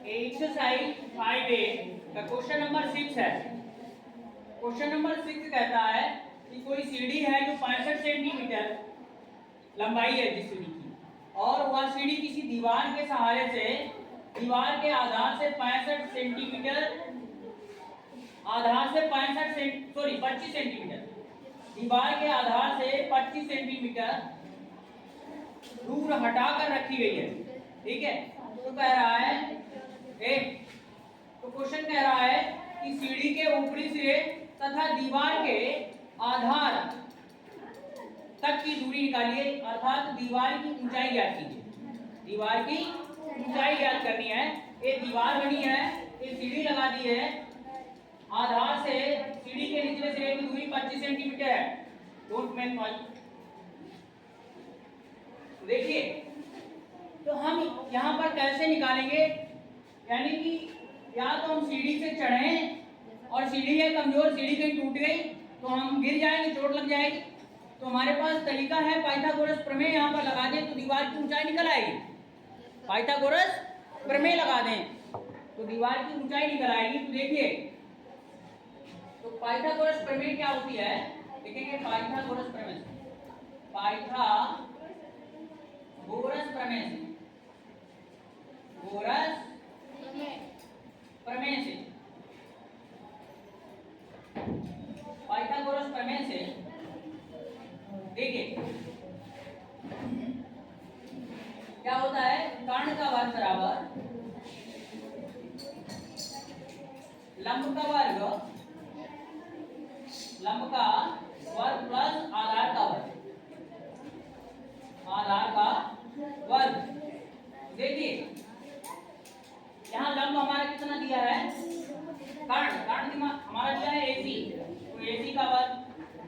Exercise 5A का question number 6 है। Question number 6 कहता है कि कोई सीढ़ी है जो 65 सेंटीमीटर लंबाई है जिस सीढ़ी की, और वह सीढ़ी किसी दीवार के सहारे से दीवार के आधार से 25 सेंटीमीटर 25 सेंटीमीटर दीवार के आधार से 25 सेंटीमीटर दूर हटाकर रखी गई है। ठीक है, तो कह रहा है क्वेश्चन कह रहा है कि सीढ़ी के ऊपरी सिरे तथा दीवार के आधार तक की दूरी निकालिए, अर्थात दीवार की ऊंचाई ज्ञात कीजिए। दीवार की ऊंचाई ज्ञात करनी है। ये दीवार बनी है, ये सीढ़ी लगा दी है, आधार से सीढ़ी के निचले सिरे की दूरी 25 सेंटीमीटर है। Don't make noise. देखिए, तो हम यहाँ पर कैसे निकालेंगे, यानी कि या तो हम सीढ़ी से चढ़े और सीढ़ी है कमजोर, सीढ़ी कहीं टूट गई तो हम गिर जाएंगे, चोट लग जाएगी। तो हमारे पास तरीका है पाइथागोरस प्रमेय यहाँ पर लगा दें तो दीवार की ऊंचाई निकल आएगी। पाइथागोरस प्रमेय लगा दें तो दीवार की ऊंचाई निकल आएगी। तो देखिए, तो पाइथागोरस प्रमेय क्या होती है, देखेंगे पाइथागोरस प्रमेय, पाइथागोरस प्रमेय से, गोरस प्रमेय से, पाइथागोरस प्रमेय से देखिए क्या होता है। कर्ण का वर्ग बराबर लंब का वर्ग प्लस आधार का वर्ग, आधार का वर्ग। देखिए यहाँ लंब हमारा कितना दिया है, कर्ण हमारा दिया है AC, तो AC का वर्ग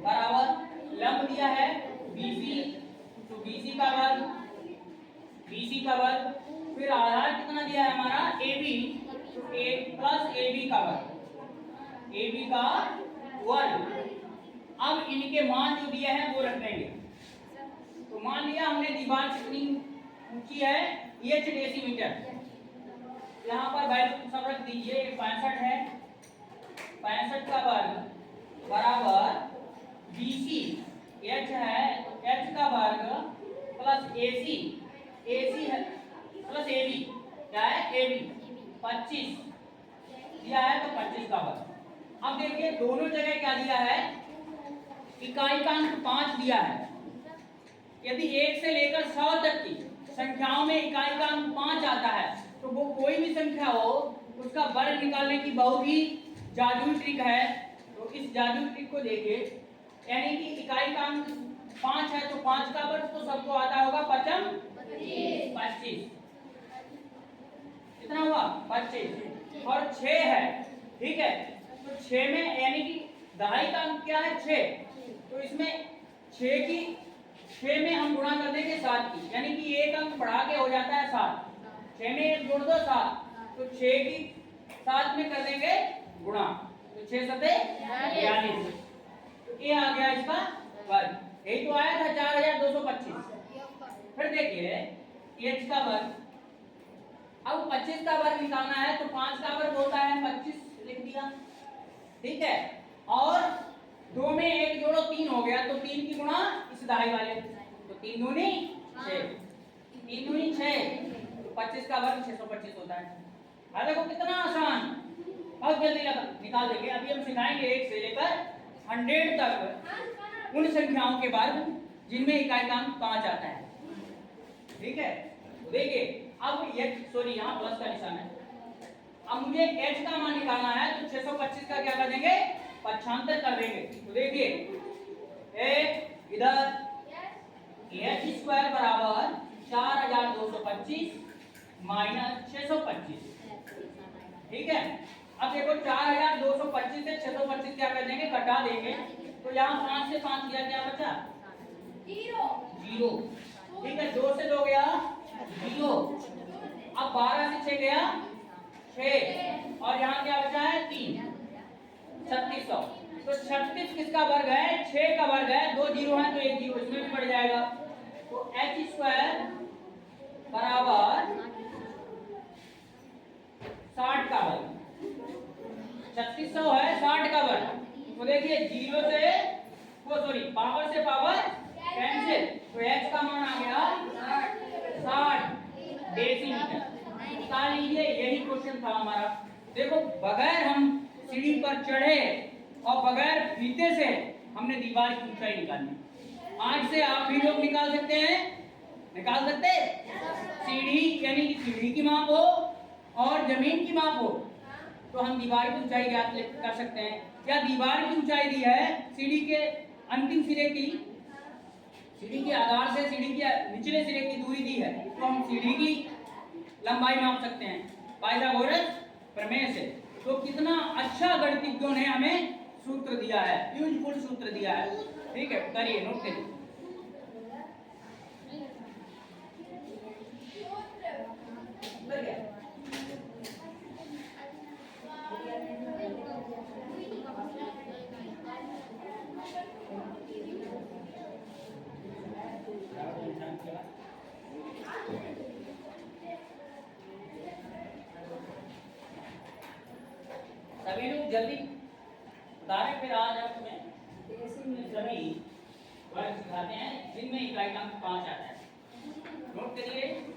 बराबर लंब दिया है BC, तो BC का वर्ग, BC का वर्ग, फिर आधार कितना दिया है हमारा AB, तो A प्लस AB का वर्ग, AB का वर्ग। अब इनके मान जो दिए हैं वो रख देंगे। तो मान लिया हमने दीवार कितनी ऊंची है, H डेसीमीटर, यहाँ पर वैल्यू सब रख दीजिए। 65 है, 65 का वर्ग बराबर BC, H है H का वर्ग प्लस AC, AC है प्लस AB, क्या है AB 25 दिया है, तो 25 का वर्ग। अब देखिए दोनों जगह क्या दिया है, इकाई का अंक 5 दिया है। यदि 1 से लेकर 100 तक की संख्याओं में इकाई का अंक 5 आता है तो वो कोई भी संख्या हो उसका वर्ग निकालने की बहुत ही जादुई ट्रिक है। तो इस जादुई ट्रिक को देखिए, यानी कि इकाई का अंक 5 है तो 5 का वर्ग तो सबको आता होगा 25, कितना हुआ 25, और 6 है। ठीक है, तो 6 में यानी कि दहाई का अंक क्या है 6, तो इसमें 6 में हम गुणा कर देंगे 7 की, यानी कि एक अंक बढ़ा के हो जाता है 7। 6 में 1 जोड़ दो 7, तो 6 की 7 में कर देंगे गुणा, तो 6 सते 42, तो ये आ गया इसका वर्ग। यही तो आया था 4225। फिर देखिए H का वर्ग, अब 25 का वर्ग निकालना है तो 5 का वर्ग होता है 25, लिख दिया। ठीक है, और 2 में 1 जोड़ो 3 हो गया, तो 3 की गुणा इस दहाई वाले, तो 3 दूनी 6, 3 दूनी 6, तो 25 का वर्ग 625 होता है। अब देखो कितना आसान, बहुत जल्दी निकाल देंगे। अभी हम सिखाएंगे 1 से लेकर 100 तक उन संख्याओं के वर्ग जिनमें इकाई का अंक 5 आता है। ठीक है, तो देखिए अब यहाँ प्लस का निशान है। अब मुझे H का मान निकालना है तो 625 का क्या कर देंगे, 75 कर देंगे। तो देखिए इधर H स्क्वायर बराबर 4225 माइनस 625। ठीक है, अब देखो 4225 से 625 क्या कर देंगे, कटा देंगे, तो यहाँ 5 से 5 गया, क्या बचा 0। ठीक है, 2 से 2 गया 0, अब 12 से 6 गया 6, और यहाँ क्या बचा है 3, 3600। तो 36 किसका वर्ग है, 6 का वर्ग है, 2 जीरो है तो 1 जीरो इसमें भी बढ़ जाएगा। तो H स्क्वायर बराबर जीरो से वो सॉरी पावर से पावर कैंसिल, तो h का मान आ गया 60 डेसीमीटर। निकाल लीजिए, यही क्वेश्चन था हमारा। देखो बगैर हम सीढ़ी पर चढ़े और बगैर फीते से हमने दीवार की ऊंचाई निकालनी। आज से आप भी लोग निकाल सकते हैं, निकाल सकते सीढ़ी, यानी कि सीढ़ी की माप हो और जमीन की माप हो तो हम दीवार की ऊंचाई ज्ञात कर सकते हैं। क्या दीवार की ऊंचाई दी है सीढ़ी के अंतिम सिरे की, सीढ़ी के आधार से सीढ़ी के निचले सिरे की दूरी दी है, तो हम सीढ़ी की लंबाई माप सकते हैं पाइथागोरस प्रमेय से। तो कितना अच्छा गणितज्ञों ने हमें सूत्र दिया है, यूजफुल सूत्र दिया है। ठीक है, करिए, नोट करिए। सभी लोग जल्दी बता रहे, फिर आज हम तुम्हें सभी वर्ग सिखाते हैं जिनमें इकाई अंक 5 आता है। नोट करिए।